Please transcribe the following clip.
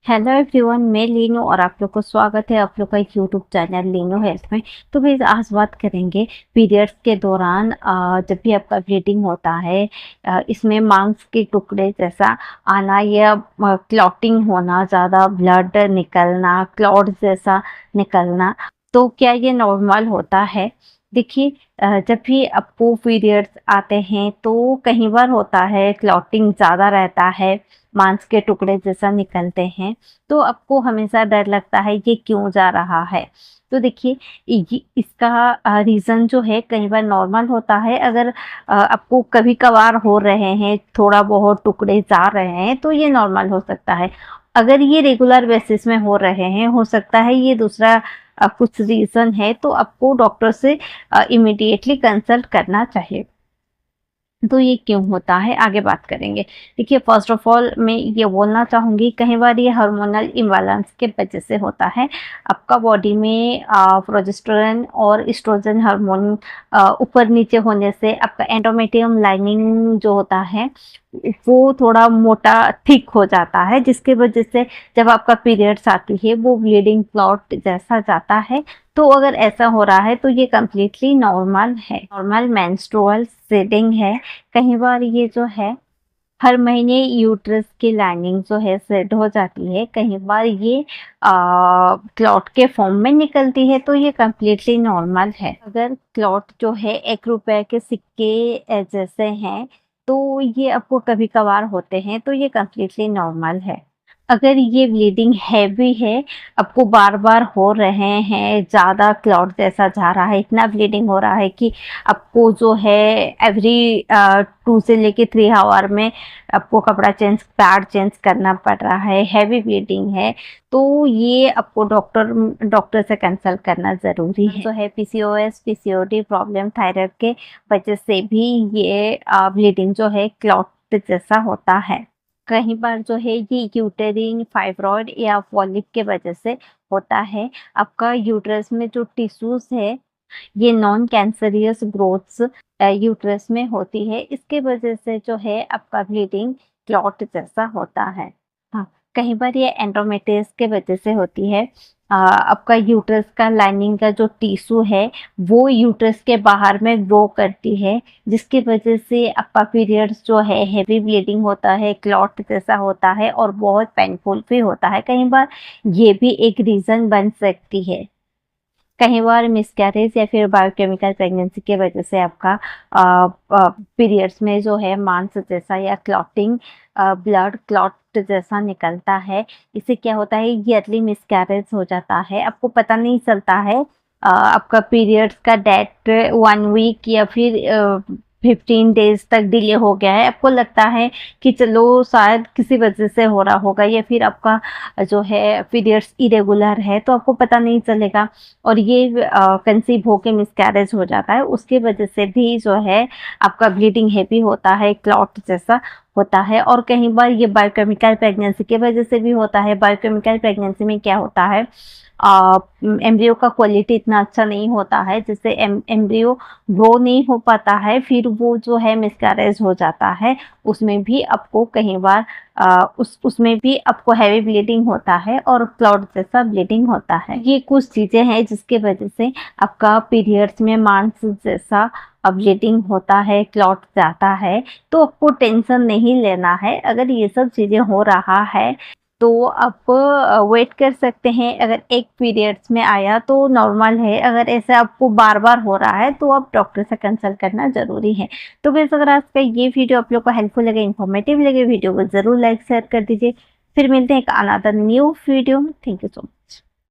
Hello everyone, मैं लीनू और आप लोग को स्वागत है आप लोग का यूट्यूब चैनल लीनू हेल्थ में। तो भाई आज बात करेंगे पीरियड्स के दौरान जब भी आपका ब्लीडिंग होता है, इसमें मांस के टुकड़े जैसा आना या क्लॉटिंग होना, ज़्यादा ब्लड निकलना, क्लॉट जैसा निकलना, तो क्या ये नॉर्मल होता है? देखिए, जब भी आपको पीरियड्स आते हैं तो कई बार होता है क्लॉटिंग ज़्यादा रहता है, मांस के टुकड़े जैसा निकलते हैं, तो आपको हमेशा डर लगता है ये क्यों जा रहा है। तो देखिए, इसका रीज़न जो है कई बार नॉर्मल होता है। अगर आपको कभी कभार हो रहे हैं, थोड़ा बहुत टुकड़े जा रहे हैं, तो ये नॉर्मल हो सकता है। अगर ये रेगुलर बेसिस में हो रहे हैं, हो सकता है ये दूसरा कुछ रीज़न है, तो आपको डॉक्टर से इमीडिएटली कंसल्ट करना चाहिए। तो ये क्यों होता है, आगे बात करेंगे। देखिए, फर्स्ट ऑफ ऑल मैं ये बोलना चाहूँगी, कई बार ये हार्मोनल इम्बैलेंस के वजह से होता है। आपका बॉडी में प्रोजेस्टेरोन और एस्ट्रोजन हार्मोन ऊपर नीचे होने से आपका एंडोमेट्रियम लाइनिंग जो होता है वो थोड़ा मोटा थिक हो जाता है, जिसके वजह से जब आपका पीरियड्स आती है वो ब्लीडिंग क्लॉट जैसा जाता है। तो अगर ऐसा हो रहा है तो ये कम्प्लीटली नॉर्मल है, नॉर्मल मेंस्ट्रुअल ब्लीडिंग है। कई बार ये जो है हर महीने यूट्रस की लाइनिंग जो है सेट हो जाती है, कई बार ये क्लॉट के फॉर्म में निकलती है, तो ये कम्प्लीटली नॉर्मल है। अगर क्लॉट जो है 1 रुपए के सिक्के जैसे हैं, तो ये आपको कभी कभार होते हैं, तो ये कम्प्लीटली नॉर्मल है। अगर ये ब्लीडिंग हैवी है, आपको बार बार हो रहे हैं, ज़्यादा क्लॉट जैसा जा रहा है, इतना ब्लीडिंग हो रहा है कि आपको जो है एवरी 2 से लेके 3 आवर में आपको कपड़ा चेंज, पैड चेंज करना पड़ रहा है, हैवी ब्लीडिंग है, तो ये आपको डॉक्टर से कंसल्ट करना ज़रूरी है। तो है पीसीओएस, पीसीओडी प्रॉब्लम, थायराइड के वजह से भी ये ब्लीडिंग जो है क्लॉट जैसा होता है। कई बार जो है ये यूटेरिन फाइब्रॉइड या पॉलिप के वजह से होता है। आपका यूट्रस में जो टिश्यूज है, ये नॉन कैंसरियस ग्रोथ्स यूट्रस में होती है, इसके वजह से जो है आपका ब्लीडिंग क्लॉट जैसा होता है। हाँ, कई बार ये एंडोमेट्रियस के वजह से होती है। आपका यूट्रस का लाइनिंग का जो टिश्यू है वो यूट्रस के बाहर में ग्रो करती है, जिसकी वजह से आपका पीरियड्स जो है हैवी ब्लीडिंग होता है, क्लॉट जैसा होता है और बहुत पेनफुल भी होता है। कई बार ये भी एक रीज़न बन सकती है। कई बार मिसकैरेज या फिर बायोकेमिकल प्रेगनेंसी के वजह से आपका पीरियड्स में जो है मांस जैसा या क्लॉटिंग, ब्लड क्लॉट जैसा निकलता है। इससे क्या होता है, ईयरली मिसकैरेज हो जाता है, आपको पता नहीं चलता है। आपका पीरियड्स का डेट 1 वीक या फिर 15 डेज तक डिले हो गया है, आपको लगता है कि चलो शायद किसी वजह से हो रहा होगा, या फिर आपका जो है पीरियड्स इरेगुलर है, तो आपको पता नहीं चलेगा और ये कंसीव होके मिसकैरेज हो जाता है। उसकी वजह से भी जो है आपका ब्लीडिंग हैवी होता है, क्लॉट जैसा होता है। और कई बार ये बायोकेमिकल प्रेगनेंसी की वजह से भी होता है। बायोकेमिकल प्रेगनेंसी में क्या होता है, एम्ब्रियो का क्वालिटी इतना अच्छा नहीं होता है, जिससे एम्ब्रियो ग्रो नहीं हो पाता है, फिर वो जो है मिसकैरेज हो जाता है। उसमें भी आपको कई बार उसमें भी आपको हैवी ब्लीडिंग होता है और क्लॉट जैसा ब्लीडिंग होता है। ये कुछ चीज़ें हैं जिसके वजह से आपका पीरियड्स में मांस जैसा ब्लीडिंग होता है, क्लॉट जाता है। तो आपको टेंशन नहीं लेना है। अगर ये सब चीज़ें हो रहा है तो आप वेट कर सकते हैं। अगर एक पीरियड्स में आया तो नॉर्मल है, अगर ऐसा आपको बार बार हो रहा है तो आप डॉक्टर से कंसल्ट करना ज़रूरी है। तो फिर अगर आज का ये वीडियो आप लोग को हेल्पफुल लगे, इन्फॉर्मेटिव लगे, वीडियो को ज़रूर लाइक शेयर कर दीजिए। फिर मिलते हैं एक अनदर न्यू वीडियो में। Thank you so much.